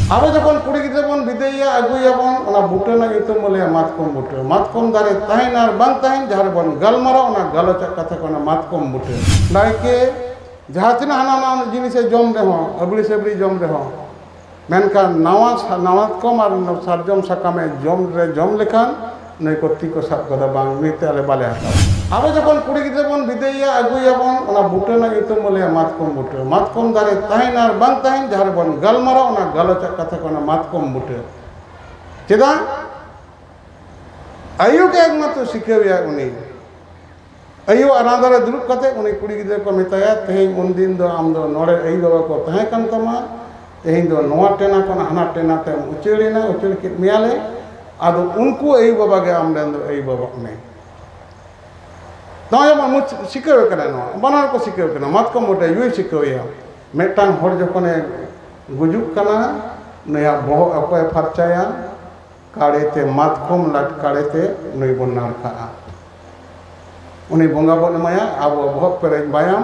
अब जखन कुड़ी गिद्रा बन बिदेया अगुयाबन ओना बुटे ना युतुम बोले मातकम दारे तहन आर बांग तहन जहार बन गलमारा ओना गलच कथा कोना मातकम बुटे नायके जहाँ तीन हाना जिनिसे जम रहे अबड़ी सेबड़ी जम रहे मेनका नवा नवातकम और सारजम साकामे जम लेखान नई को ती को साब कदा बांग मीते आले बाले हाताव अब जखन कुड़ी गिद्रा बन बिदेया अगुयाबन ओना बुटे ना युतुम बोले मातकम दारे तहन आर बांग तहन जहार बन गलमारा ओना गलच कथा कोना मातकम बुटे चेदा आयु के एकमात्र शिखेविया उनी आयु अनादारे दुरुब कते उनी कुड़ी गिद्रा को मेताया तेहें उन दिन दो आम दो नोड़े आयु बाबा को तहें कान तमा तेहें दो नोआ टेना कोना हाना टेना ते उचेड़िना उचेड़ के मियाले आदो उनको आयु बाबा के आम देन दो आयु बाबा में तो जब मुझ शिखेवे कना नो बनार को शिखेवे कना मातकम मोटे युई शिखेवेया मेटांग हर जखने गुजुक कना नया बोह अकोय फरचाया काड़ेते मातकम लट काड़ेते नई बन नारखा उनी बोंगा बन माया आबो बोहक पेरे बायाम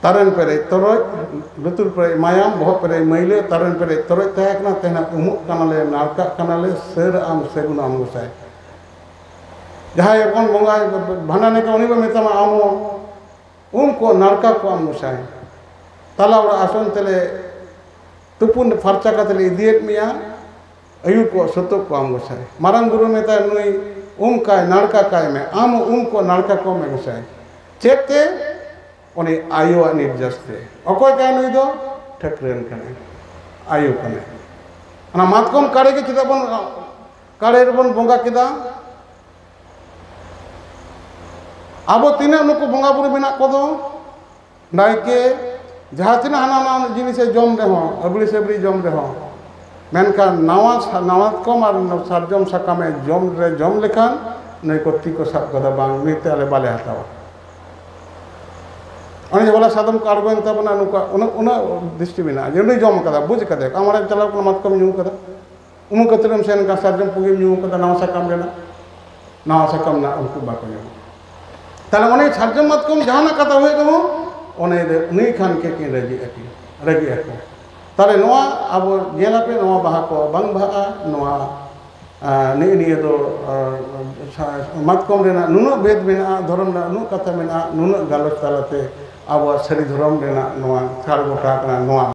तारन पेरे तरोज लुतुर पेरे मायाम बोहक पेरे मैले तारन पेरे तरोज तहकना तेना उमुक कनाले नारका कनाले सेर आम सेगुन आम गोसाय जहाँ बन बोंगा भांडाने का उनी मेतामा आमो उनको नारका को आम गोसाय तला उड़ा आसन तेले तुपुन फरचा का तेले इदियत मिया आयु को सतो को आम गोसाय मारंग गुरु मेता नुई काय नाड़का काय में आम को नाड़का को में गोसाय चेते उनी आयु निर्जस्ते अकोय काय नुई दो ठकरेन कने आयु कने अना मातकम काड़े के चिता बन काड़े बन बोंगा किदा आबो तीना नुको बोंगा बुरु मेना को दो नायके जहाँ तीना हाना जिनिसे जम रहे अबड़ी सेबड़ी जम रहे मेनका नवातकम और सारजम साकामे जम लेखान नई को ती को साब कदा बांग मीते आले बाले हाताव अने जे बोला सादम को आड़गोन तबना नुका उना दृष्टि मेना जे उनी जम कदा बुझ कदे आमारे चलाव को मातकम न्यू कदा उमु कतरम सेन का सारजम पुगे न्यू कदा नवा साकाम रेना नवा साकाम ना उनको बाको न्यू ताले उनी सारजम मातकम जहाना कथा होय दो उनी दे उनी खान के रगी अको ताले नोआ अब जेलापे नोआ बाहा को बंग बाहा नोआ निये दो मातकम रेना नुनो भेद मेना धर्म ना नु कथा मेना नुनो गालच तालाते अब सरी धर्म रेना नोआ थार गोटा कना नोआ